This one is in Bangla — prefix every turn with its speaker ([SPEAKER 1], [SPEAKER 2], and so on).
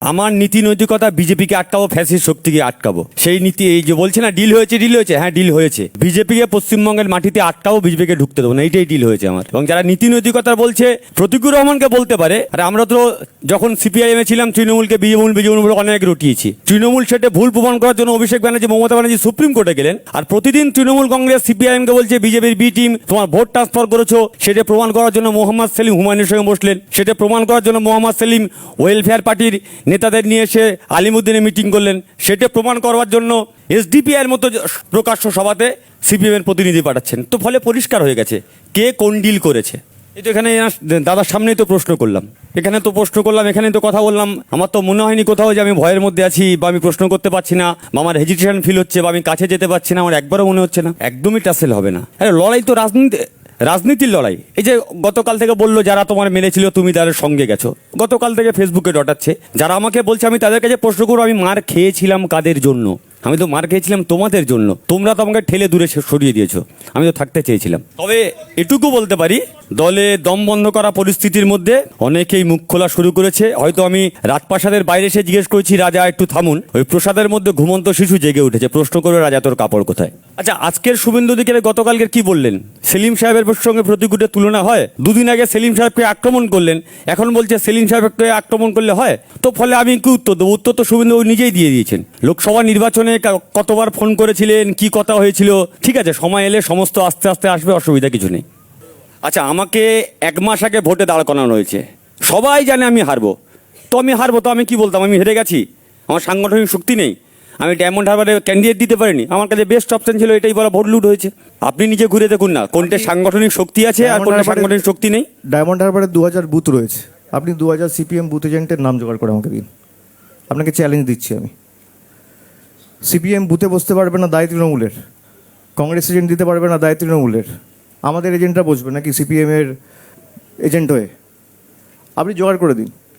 [SPEAKER 1] আমার নীতি নৈতিকতা বিজেপিকে আটকাবো, ফ্যাসিস্ট শক্তিকে আটকাবো, সেই নীতি। এই যে বলছে না ডিল হয়েছে, হ্যাঁ ডিল হয়েছে। বিজেপিকে পশ্চিমবঙ্গের মাটিতে আটকাবো, বিজেপিকে ঢুকতে দেবো না, এইটাই ডিল হয়েছে আমার। এবং যারা নীতি নৈতিকতা বলছে প্রতীকুর রহমানকে বলতে পারে, আর আমরা তো যখন সিপিআইএমে ছিলাম তৃণমূলকে বিজেপি বলে অনেক রটিয়েছি। তৃণমূল সেটা ভুল প্রমাণ করার জন্য অভিষেক ব্যানার্জি, মমতা ব্যানার্জি সুপ্রিম কোর্টে গেলেন, আর প্রতিদিন তৃণমূল কংগ্রেস সিপিআইএমকে বলছে বিজেপির বি টিম তোমার ভোট ট্রান্সফার করেছো, সেটা প্রমাণ করার জন্য মোহাম্মদ সেলিম হুমায়ুনের সঙ্গে বসলেন। সেটা প্রমাণ করার জন্য মোহাম্মদ সেলিম ওয়েলফেয়ার পার্টির নেতাদের নিয়ে এসে আলিমুদ্দিনে মিটিং করলেন। সেটা প্রমাণ করার জন্য এসডিপিআই এর মতো প্রকাশ্য সভাতে সিপিএম এর প্রতিনিধি পাঠাচ্ছেন। তো ফলে পরিষ্কার হয়ে গেছে কে কোন ডিল করেছে। এই তো এখানে দাদার সামনেই তো প্রশ্ন করলাম, এখানেই তো কথা বললাম। আমার তো মনে হয়নি কোথাও যে আমি ভয়ের মধ্যে আছি, বা আমি প্রশ্ন করতে পারছি না, বা আমার হেজিটেশন ফিল হচ্ছে, বা আমি কাছে যেতে পারছি না, আমার একবারও মনে হচ্ছে না। একদমই টাসেল হবে না। আরে লড়াই তো রাজনীতির লড়াই। এই যে গতকাল থেকে বললো যারা তোমার মেরেছিল তুমি তাদের সঙ্গে গেছো, গতকাল থেকে ফেসবুকে ডটাচ্ছে। যারা আমাকে বলছে, আমি তাদের কাছে প্রশ্ন করবো, আমি মার খেয়েছিলাম কাদের জন্য? আমি তো মার খেয়েছিলাম তোমাদের জন্য। তোমরা তো আমাকে ঠেলে দূরে সরিয়ে দিয়েছো, আমি তো থাকতে চেয়েছিলাম। তবে এটুকু বলতে পারি, দলে দম বন্ধ করা পরিস্থিতির মধ্যে অনেকেই মুখ খোলা শুরু করেছে। হয়তো আমি রাজপ্রাসাদের বাইরে এসে জিজ্ঞেস করেছি, রাজা একটু থামুন, ওই প্রসাদের মধ্যে ঘুমন্ত শিশু জেগে উঠেছে, প্রশ্ন করবে রাজা তোর কাপড় কোথায়। আচ্ছা, আজকের শুভেন্দু অধিকারী গতকালকের কি বললেন? সেলিম সাহেবের সঙ্গে প্রতিকূটের তুলনা হয়? দুদিন আগে সেলিম সাহেবকে আক্রমণ করলেন, এখন বলছে সেলিম সাহেবকে আক্রমণ করলে হয়? তো ফলে আমি কি উত্তর দেবো? উত্তর তো শুভেন্দু নিজেই দিয়ে দিয়েছেন। লোকসভা নির্বাচনে কতবার ফোন করেছিলেন, কি কথা হয়েছিল, ঠিক আছে, সময় এলে সমস্ত আস্তে আস্তে আসবে, অসুবিধা কিছু নেই। আচ্ছা, আমাকে 1 মাস আগে ভোটে দাঁড় করানো হয়েছে, সবাই জানে আমি হারবো। তো আমি কি বলতাম? আমি হেরে গেছি, আমার সাংগঠনিক শক্তি নেই, আমি ডায়মন্ড হারবারে ক্যান্ডিডেট দিতে পারিনি, আমার কাছে বেস্ট অপশন ছিল এটাই বলা, ভোট লুট হয়েছে। আপনি নিজে ঘুরে দেখুন না, কোনটা সাংগঠনিক শক্তি আছে আর কোনটা সাংগঠনিক শক্তি নেই।
[SPEAKER 2] ডায়মন্ড হারবারে 2000 বুথ রয়েছে, আপনি 2000 সিপিএম বুথ এজেন্টের নাম জোগাড় করে আমাকে দিন। আপনাকে চ্যালেঞ্জ দিচ্ছি আমি। সিপিএম বুথে বসতে পারবে না, দায় তৃণমূলের। কংগ্রেস এজেন্ট দিতে পারবে না, দায় তৃণমূলের। আমাদের এজেন্টরা বসবে নাকি সিপিএমের এজেন্ট হয়ে? আপনি জোগাড় করে দিন।